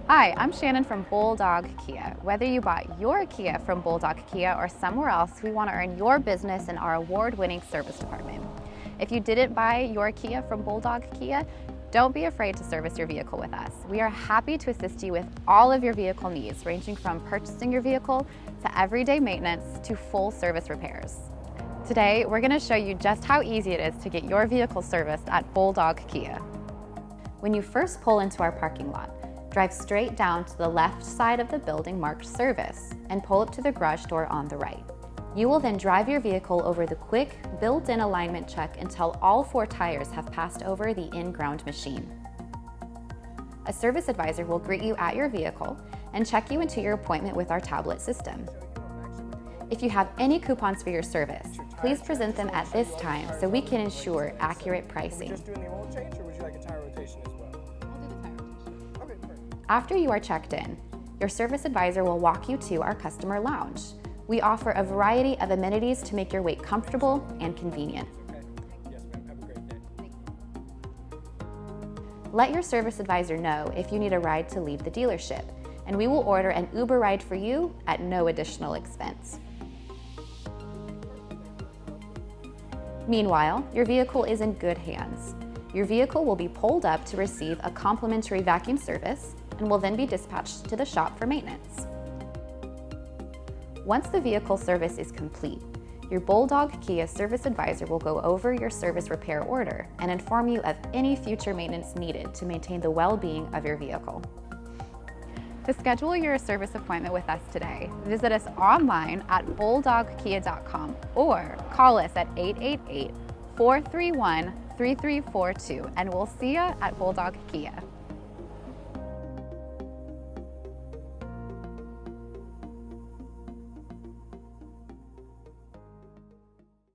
Hi, I'm Shannon from Bulldog Kia. Whether you bought your Kia from Bulldog Kia or somewhere else, we want to earn your business in our award-winning service department. If you didn't buy your Kia from Bulldog Kia, don't be afraid to service your vehicle with us. We are happy to assist you with all of your vehicle needs, ranging from purchasing your vehicle to everyday maintenance to full service repairs. Today, we're going to show you just how easy it is to get your vehicle serviced at Bulldog Kia. When you first pull into our parking lot, drive straight down to the left side of the building marked Service and pull up to the garage door on the right. You will then drive your vehicle over the quick, built-in alignment check until all 4 tires have passed over the in-ground machine. A service advisor will greet you at your vehicle and check you into your appointment with our tablet system. If you have any coupons for your service, please present them at this time so we can ensure accurate pricing. Just doing the oil change, or would you like a tire rotation as well? I'll do the tire rotation. Okay, perfect. After you are checked in, your service advisor will walk you to our customer lounge. We offer a variety of amenities to make your wait comfortable and convenient. Okay. Yes, ma'am. Have a great day. Let your service advisor know if you need a ride to leave the dealership, and we will order an Uber ride for you at no additional expense. Meanwhile, your vehicle is in good hands. Your vehicle will be pulled up to receive a complimentary vacuum service and will then be dispatched to the shop for maintenance. Once the vehicle service is complete, your Bulldog Kia service advisor will go over your service repair order and inform you of any future maintenance needed to maintain the well-being of your vehicle. To schedule your service appointment with us today, visit us online at bulldogkia.com or call us at 888-431-3342 and we'll see you at Bulldog Kia.